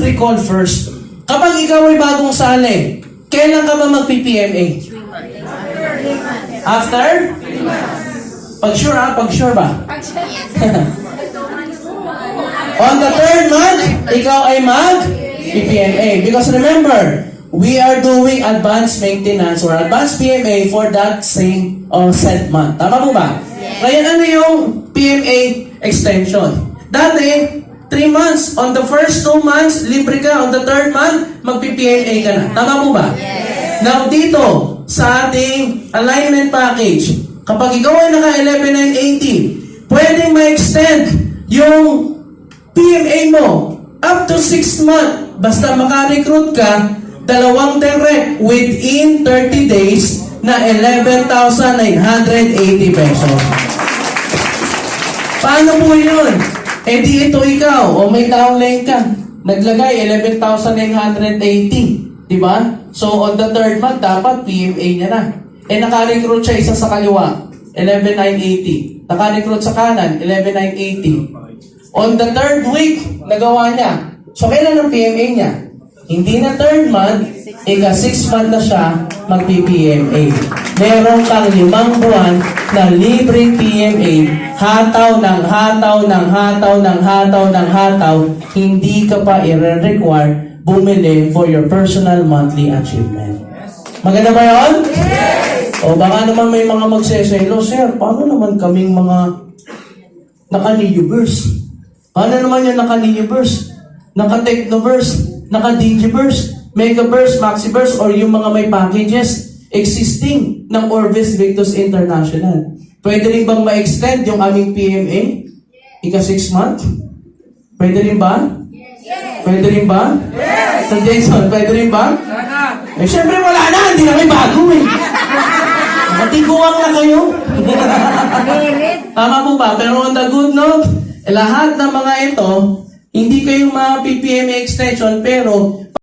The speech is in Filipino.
let's recall first. Kapag ikaw ay bagong sali, kailan ka ba mag-PPMA? After? Pag sure ba? On the third month, ikaw ay mag-PPMA. Because remember, we are doing advanced maintenance or advanced PMA for that same said month. Tama po ba? Ngayon, ano yung PMA extension? Dati, 3 months. On the first 2 months, libre ka. On the third month, mag-PPMA ka na. Tama po ba? Yes. Now, dito, sa ating alignment package, kapag ikaw ay naka-11,980, pwedeng ma-extend yung PMA mo up to 6 months. Basta maka-recruit ka, 2 direct within 30 days na 11,980 pesos. Paano po yun? Eh di ito ikaw, o may downline ka, naglagay 11,980, di ba? So on the third month, dapat PMA niya na. Eh naka-recruit siya isa sa kaliwa, 11,980. Naka-recruit sa kanan, 11,980. On the third week, nagawa niya. So kailan ang PMA niya? Hindi na third month, ika 6 month na siya mag-PPMA. Meron kang 5 buwan na libreng PMA, hataw ng hataw ng hataw ng hataw ng hataw, hindi ka pa i-require bumili for your personal monthly achievement. Maganda ba yun? Yes! O baka naman may mga magseselo, Sir, paano naman kaming mga naka-Neoverse? Paano naman yung naka-Neoverse? Naka-Technoverse? Naka-Digiverse? Megaverse? Maxiverse? Or yung mga may packages existing ng Orvis Victus International. Pwede rin bang ma-extend yung aming PMA? Ika 6 month? Pwede rin ba? Yes. Pwede rin ba? Yes. So Jason, pwede rin ba? Eh syempre wala na, hindi na may bago eh. Matiguang na kayo. Tama po ba? Pero on the good note, lahat ng mga ito, hindi kayo ma-PPMA extension, pero